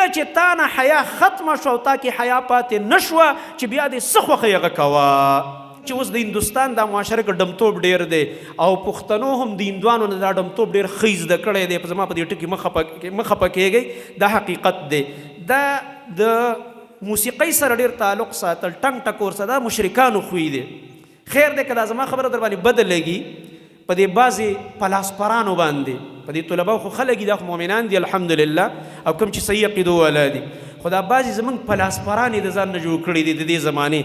کله چې تا نه حیا ختمه شوه او تا کې حیا پاتې نه شوه چې بیا دې څه خوښوي هغه کوه. چې اوس د هندوستان دا معاشره کې ډمتوب ډېر دی او پښتنو هم د هندوانو نه دا ډمتوب ډېر ښه زده کړی دی. زما په دې ټکي مه خفه کېږئ، دا حقیقت دی. دا د موسیقۍ سره ډېر تعلق ساتل، ټنګ ټکور سره، دا مشرکانو خوی دی. خیر دی که دا زما خبره در باندې بده لګي په دې بعضې پلاسپرانو باندې، په دې طلباو خو خلک دي، دا خو مؤمنان دي الحمدلله، او کوم چې صحیح عقیدو والا دي. خو دا بعضې زموږ پلاسپران یې د ځان نه جوړ کړي دي د دې زمانې،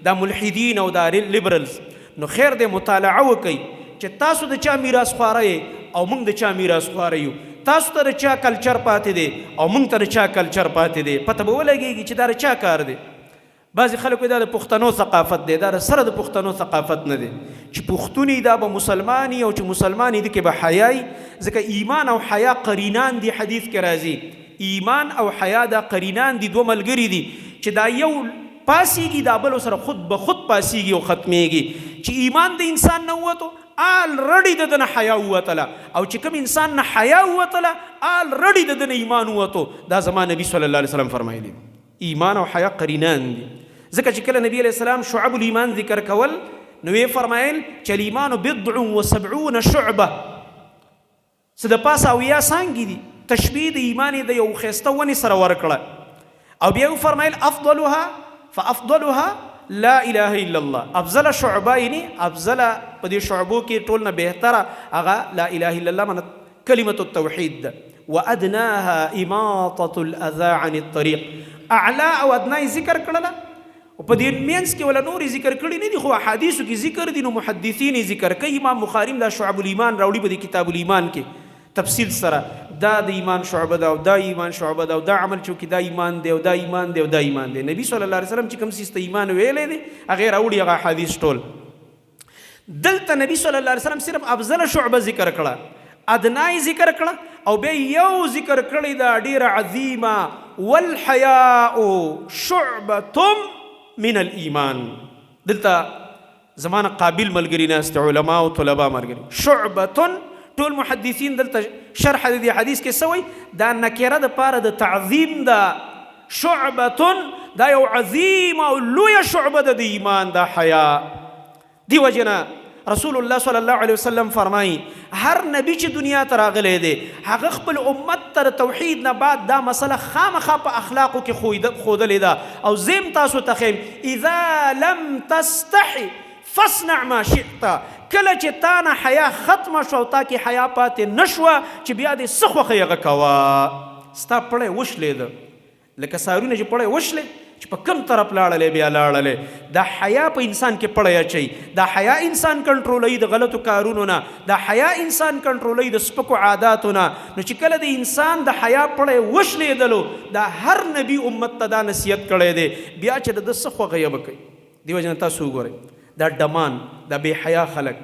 دا ملحدین او دا لیبرلز. نو خیر دی مطالعه وکئ چې تاسو د چا میراث خواره یې او موږ د چا میراث خواره یو، تاسو ته د چا کلچر پاتې دی او موږ ته د چا کلچر پاتې دی، پته به ولګېږي چې دا د چا کار دی. بعضې خلک وایي دا د پښتنو ثقافت دی، دا سره د پښتنو ثقافت نه دی. چې پښتون دا به مسلمان او چې مسلمان دي کې به حیا وي، ځکه ایمان او حیا قرینان دي. حدیث کې راځي ایمان او حیا دا قرینان دي، دوه ملګري دي چې دا یو پاسیږي دا بل سره خود به خود پاسیږي او ختمیږي. چې ایمان د انسان نه ووتو آلرډي د ده نه حیا ووتله، او چې کوم انسان نه حیا ووتله آلرډي د ده نه ایمان ووتو. دا زما نبي صلی الله علیه وسلم فرمایلی ایمان او حیا قرینان دي. ځکه چې کله نبی علیه السلام شعب الایمان ذکر کول نو یې فرمایل چې الایمان 70 شعبه، څه د پاسه اویا څانګې دي. تشبیه د ایمان یې د یو ښایسته ونې سره ورکړه، او بیا یې فرمایل فافضلها لا اله الا الله. افضل شعبه یعنی افضل په دې شعبو کې ټول نه بهتره هغه لا اله الا الله معنی کلمة التوحید ده. وادناها اماطة الاذى عن الطريق. اعلا او ادنا ذکر کړله، او په دې مینس کې ولا نور ذکر کړي نه دي، خو احادیثو کې ذکر دي. نو محدثین ذکر کوي، امام بخاری دا شعب الایمان راوړي په کتاب الایمان کې تفصیل سره، دا د ایمان شعبه ده او دا ایمان شعبه ده او دا عمل چې دا ایمان دی او دا ایمان دی او دا ایمان دی. نبی صلی الله علیه وسلم چې کوم څه ته ایمان ویلې دي هغه راوړي هغه حدیث ټول. دلته نبی صلی الله علیه وسلم صرف افضل شعبه ذکر کړه، ادنای ذکر کړه، او بیا یو ذکر کړی دا ډیره عظیمه والحیاء شعبة من الایمان. دلته زمانه قابل ملګری ناست علما او طلبا ملګری. شعبة ټول محدثین دلته شرح د دې حدیث کې سوی دا نکره د پاره د تعظیم ده. شعبة دا یو عظیم او لویه شعبه ده د ایمان، دا حیا. دی وجنه رسول الله صلی الله علیه وسلم فرمایي هر نبی چې دنیا ته راغلی دی هغه خپل امت ته توحید نه بعد دا مسله خامخا په اخلاقو کې ښودلې ده. او زم تاسو ته خیم اذا لم تستحي فاصنع ما شئت. کله چې تا نه حیا ختمه شو او تا کې حیا پاتې نه شوه چې بیا دې څه خوښوي هغه کوه. ستا پړی وشلېده لکه سارونه چې پړی وشلې چې په کوم طرف لاړلې بیا لاړلې. دا حیا په انسان کې پړی اچوي، دا حیا انسان کنټرولوي د غلطو کارونو نه، دا حیا انسان کنټرولوي د سپکو عاداتو نه. نو چې کله د انسان د حیا پړی وشلېدلو دا هر نبی امت ته دا نصیحت کړی دی بیا چې د ده څه خوښوي به کوي. دې وجه نه تاسو وګورئ دا ډمان، دا بې حیا خلک،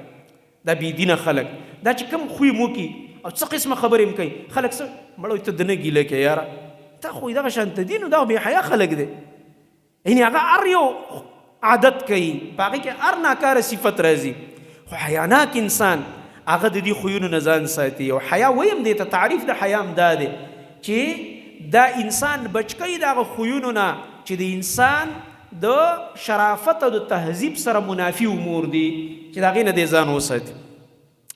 دا بې دینه خلک، دا چې کوم خوی مو کی او څه قسمه خبرې هم کوي، خلک څه مړوي ته د نه ګیله کې یاره تا خو دغه شانته دي، نو دا بې حیا خلک دی. یعنې هغه هر یو عادت کوي، په هغې کې هر ناکاره صفت راځي. خو حیاناک انسان هغه د دې خویونو نه ځان ساتي. او حیا ویم دی ته تعریف د حیا هم دا دی چې دا انسان بچ کوي د هغه خویونو نه چې د انسان د شرافت او د تهذیب سره منافي امور دي، چې د هغې نه دې ځان وساتي.